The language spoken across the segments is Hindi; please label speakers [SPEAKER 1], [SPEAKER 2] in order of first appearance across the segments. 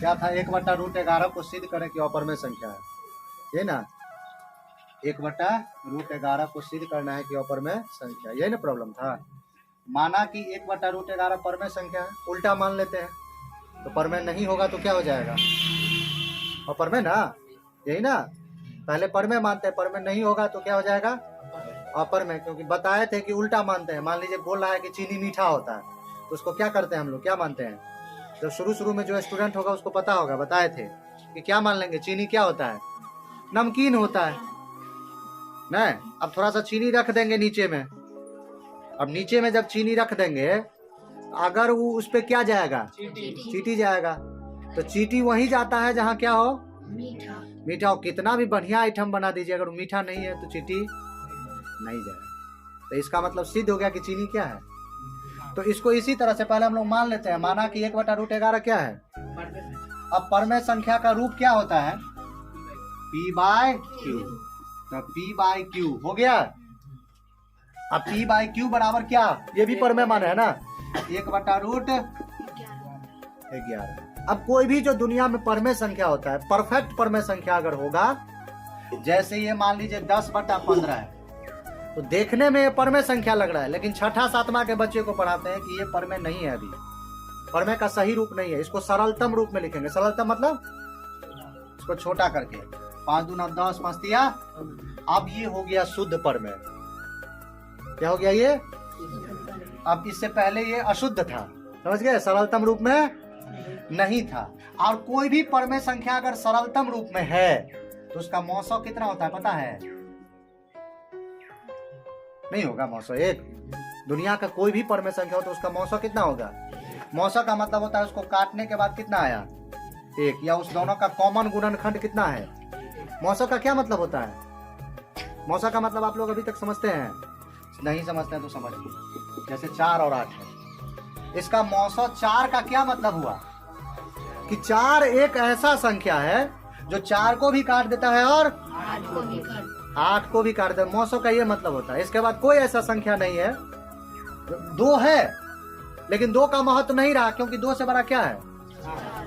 [SPEAKER 1] क्या था, 1/√11 को सिद्ध करें कि अपरमेय संख्या है, ये ना 1/√11 को सिद्ध करना है कि अपरमेय संख्या, यही ना प्रॉब्लम था। माना कि 1/√11 परमेय संख्या है, उल्टा मान लेते हैं तो परमेय नहीं होगा तो क्या हो जाएगा, अपरमेय ना, यही ना। पहले परमेय मानते हैं, परमेय नहीं होगा तो क्या हो जाएगा, अपरमेय, क्योंकि बताए थे कि उल्टा मानते हैं। मान लीजिए बोल रहा है कि चीनी मीठा होता है तो उसको क्या करते हैं हम लोग, क्या मानते हैं, जब शुरू में जो स्टूडेंट होगा उसको पता होगा, बताए थे कि क्या मान लेंगे, चीनी क्या होता है, नमकीन होता है ना। अब थोड़ा सा चीनी रख देंगे नीचे में, अब नीचे में जब चीनी रख देंगे अगर वो उस पे क्या जाएगा, चीटी जाएगा, तो चीटी वहीं जाता है जहाँ क्या हो, मीठा हो। कितना भी बढ़िया आइटम बना दीजिए, अगर मीठा नहीं है तो चीटी नहीं जाएगा। तो इसका मतलब सिद्ध हो गया कि चीनी क्या है। तो इसको इसी तरह से पहले हम लोग मान लेते हैं, माना कि 1/√11 क्या है। अब परमेय संख्या का रूप क्या होता है, P/Q, तो P/Q हो गया। अब P/Q बराबर क्या, ये भी परमेय मान है ना, 1/√11। अब कोई भी जो दुनिया में परमेय संख्या होता है, परफेक्ट परमेय संख्या अगर होगा, जैसे ये मान लीजिए 10/15 है, तो देखने में ये परमेय संख्या लग रहा है, लेकिन छठा सातवां के बच्चे को पढ़ाते हैं कि ये परमेय नहीं है, अभी परमेय का सही रूप नहीं है, इसको सरलतम रूप में लिखेंगे। सरलतम मतलब इसको छोटा करके, 5 दूना 10, 5 तिया, अब ये हो गया शुद्ध परमेय। क्या हो गया ये, अब इससे पहले ये अशुद्ध था, समझ गए, सरलतम रूप में नहीं था। और कोई भी परमेय संख्या अगर सरलतम रूप में है तो उसका मौसौ कितना होता है पता है, नहीं होगा मौसौ 1। दुनिया का कोई भी परमेय संख्या हो तो उसका मौसौ कितना होगा, मौसौ का मतलब होता है उसको काटने के बाद कितना आया, 1, या उस दोनों का कॉमन गुणनखंड कितना है। मौसौ का क्या मतलब होता है, मौसौ का मतलब आप लोग अभी तक समझते हैं, नहीं समझते हैं तो समझिए। जैसे 4 और 8 है, इसका मौसौ 4 का क्या मतलब हुआ कि 4 एक ऐसा संख्या है जो 4 को भी काट देता है और 8 को भी काट देता है, मौसौ का ये मतलब होता है। इसके बाद कोई ऐसा संख्या नहीं है, 2 है लेकिन 2 का महत्व नहीं रहा, क्योंकि 2 से बड़ा क्या है,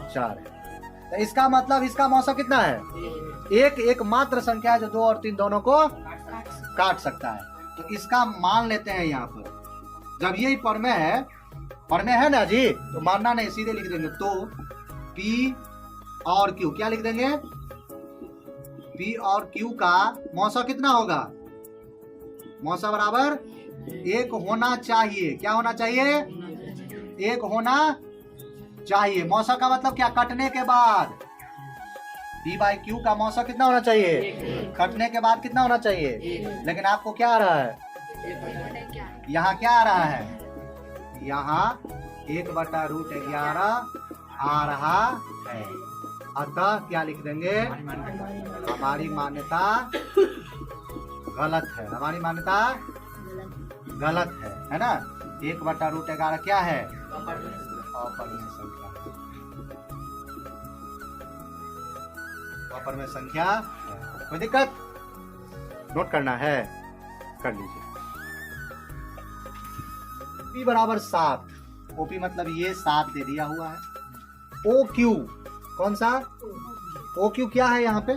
[SPEAKER 1] 4 है। तो इसका मतलब इसका मौसौ कितना है, एक मात्र संख्या है जो 2 और 3 दोनों को काट सकता है। तो इसका मान लेते हैं यहाँ पर, जब ये परमेय है ना जी, तो मानना नहीं, सीधे लिख देंगे। तो P और Q क्या लिख देंगे, P और Q का मौसौ कितना होगा, मौसौ बराबर 1 होना चाहिए। क्या होना चाहिए, 1 होना चाहिए। मौसौ का मतलब क्या, कटने के बाद P/Q का मौसौ कितना होना चाहिए, कटने के बाद कितना होना चाहिए। लेकिन आपको क्या आ रहा है, यहाँ क्या आ रहा है, यहाँ 1/√11 आ रहा है। अतः क्या लिख देंगे, हमारी मान्यता गलत है, हमारी मान्यता गलत है ना। 1/√11 क्या है, अपरमेय संख्या, अपरमेय संख्या। कोई दिक्कत, नोट करना है, कर लीजिए। P बराबर 7, OP मतलब ये 7 दे दिया हुआ है। OQ कौन सा, OQ क्या है, यहाँ पे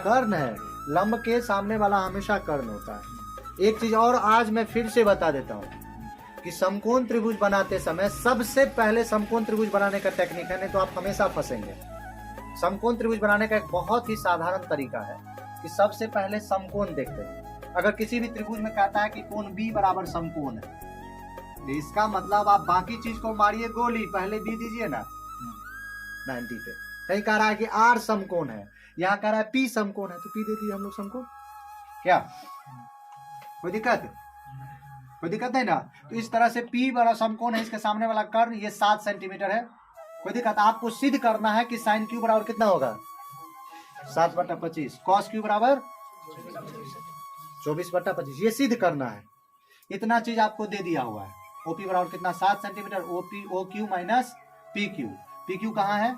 [SPEAKER 1] कर्ण है, लंब के सामने वाला हमेशा कर्ण होता है। एक चीज और आज मैं फिर से बता देता हूँ कि समकोण त्रिभुज बनाते समय सबसे पहले समकोण त्रिभुज बनाने का टेक्निक है, नहीं तो आप हमेशा फंसेंगे। समकोण त्रिभुज बनाने का एक बहुत ही साधारण तरीका है कि सबसे पहले समकोण देखते हैं। अगर किसी भी त्रिभुज में कहता है कि कोण B बराबर समकोण है, तो इसका मतलब आप बाकी चीज को मारिए गोली, पहले B दीजिए ना 90 पे। कहीं कह रहा है कि R समकोण है, यहाँ कह रहा है P समकोण है, तो P दे दिए हम लोग समकोण। क्या कोई दिक्कत, कोई दिक्कत नहीं ना। तो इस तरह से P बड़ा समकोण है, इसके सामने वाला कर्ण ये 7 सेंटीमीटर है, कोई दिक्कत। आपको सिद्ध करना है कि sin Q बराबर कितना होगा, 7/25, cos Q बराबर 24/25, ये सिद्ध करना है। इतना चीज आपको दे दिया हुआ है। OP बराबर कितना, 7 centimetre, OQ minus PQ। PQ कहाँ है,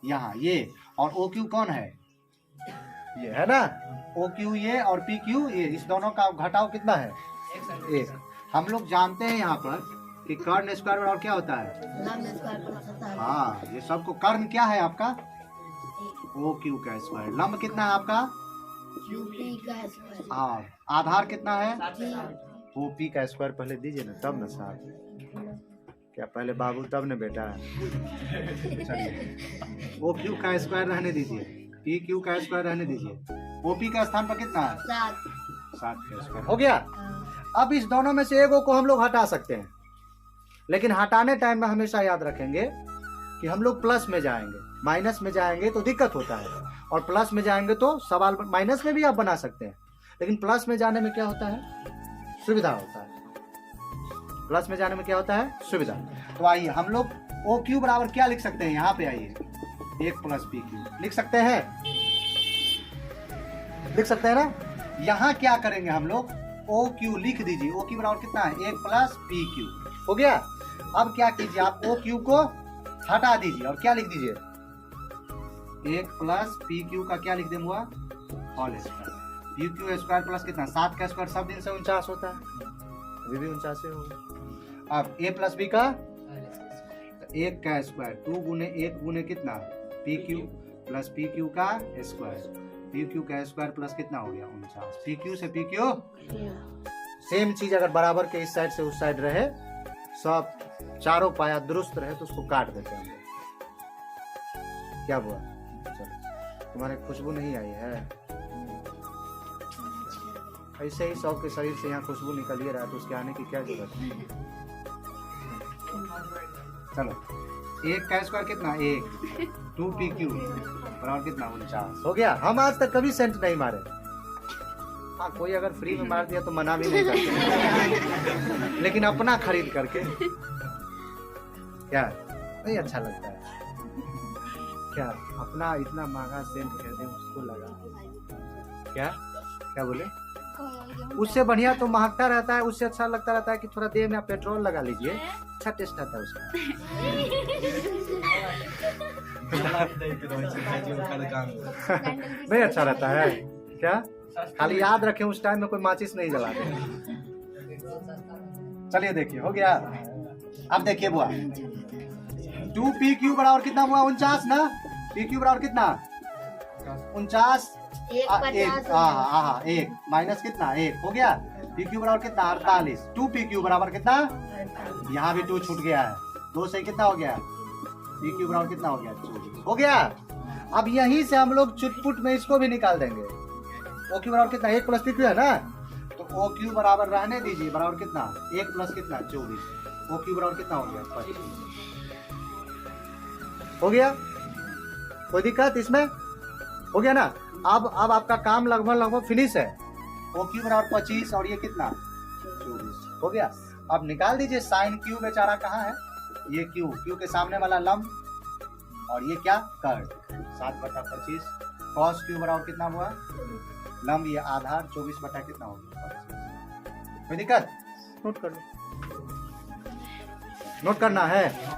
[SPEAKER 1] यहाँ ये, और OQ कौन है, ये है ना, OQ ये और PQ ये, इस दोनों का घटाव कितना है, 1। हम लोग जानते हैं यहाँ पर कि कर्ण स्क्वायर बराबर क्या होता है? हाँ, ये सबको कर्ण क्या है आपका? ओ क्यू का स्क्वायर। लंब कितना है आपका? हाँ, आधार कितना है? ओ पी का स्क्वायर पहले दीजिए ना, तब ना साहब। क्या पहले बाबू तब न बेटा? चलिए, ओ क्यू का स्क्वायर रहने दीजिए, पी क्यू का स्क्वायर रहने दीजिए। ओ पी का स्थान पर कितना है? 7 का स्क्वायर। हो गया। अब इस दोनों में से एक को हम लोग हटा सकते हैं, लेकिन हटाने टाइम में हमेशा याद रखेंगे कि हम लोग प्लस में जाएंगे, माइनस में जाएंगे तो दिक्कत होता है, और प्लस में जाएंगे तो सवाल, माइनस में भी आप बना सकते हैं, लेकिन प्लस में जाने में क्या होता है? सुविधा होता है। प्लस में जाने में क्या होता है? सुविधा। तो आइए हम लोग ओ क्यू बराबर क्या लिख सकते हैं? यहाँ पे आइए, 1 प्लस पी क्यू लिख सकते हैं, लिख सकते हैं ना। यहाँ क्या करेंगे हम लोग? ओ क्यू लिख दीजिए। ओ क्यू बराबर कितना है? 1 प्लस पी क्यू। हो गया। अब क्या कीजिए, आप ओ क्यू को हटा दीजिए और क्या लिख दीजिए? 1 प्लस पी क्यू का क्या लिख देंगे? Whole square. P Q square plus कितना? 7 का स्क्वायर सब दिन से 49 होता है, अभी भी 49 होगा। अब a प्लस बी का 1 का स्क्वायर, 2 गुने 1 गुने कितना? P Q plus P Q का स्क्वायर, पी क्यू का स्क्वायर प्लस कितना हो गया? 49। पी क्यू से पी क्यू सेम चीज, अगर बराबर के इस साइड से उस साइड रहे, सब चारों पाया दुरुस्त रहे तो उसको काट देते हैं। क्या हुआ? चलो, तुम्हारे खुशबू नहीं आई है? ऐसे ही सब के शरीर से यहाँ खुशबू निकल ही रहा है, तो उसके आने की क्या जरूरत है? चलो, 1 का स्क्वायर कितना? 1। 2 पी क्यू बराबर कितना? 49। हो गया। हम आज तक कभी सेंट नहीं मारे। हाँ, कोई अगर फ्री में मार दिया तो मना भी नहीं करते, लेकिन अपना खरीद करके क्या नहीं अच्छा लगता है? क्या अपना इतना महंगा सेंट खरीदे, उसको लगा क्या? क्या बोले? उससे बढ़िया तो महकता रहता है, उससे अच्छा लगता रहता है कि थोड़ा देर में आप पेट्रोल लगा लीजिए, अच्छा टेस्ट आता है उसका। नहीं अच्छा रहता है क्या? खाली याद रखें उस टाइम में कोई माचिस नहीं जलाते। चलिए देखिए, हो गया। अब देखिए बुआ, 2 पी क्यू बराबर कितना हुआ? 49 ना। पी क्यू बराबर कितना? 49। 1 माइनस कितना? 1 हो गया। पी क्यू बराबर कितना? 48। 2 पी क्यू बराबर कितना? यहाँ भी 2 छूट गया है, 2 से कितना हो गया? पी क्यू बराबर कितना हो गया? 24 हो गया। अब यहीं से हम लोग चुटपुट में इसको भी निकाल देंगे। ओ क्यू बराबर कितना? 1 प्लस पी क्यू है ना, तो ओ क्यू बराबर रहने दीजिए, बराबर कितना? 1 प्लस कितना? 24। ओ क्यू बराबर कितना हो गया? 25 हो गया। कोई दिक्कत इसमें? हो गया ना। अब आपका काम लगभग फिनिश है। ओ क्यू बराबर 25 और ये कितना? 24 हो गया। अब निकाल दीजिए साइन क्यू बेचारा कहाँ है? ये क्यू, क्यू के सामने वाला लंब, और ये क्या? कर्ण। 7/25। कॉस क्यू बराबर कितना हुआ? लंब, ये आधार 24 बटा कितना हो गया? कोई दिक्कत? नोट कर लो, नोट करना है।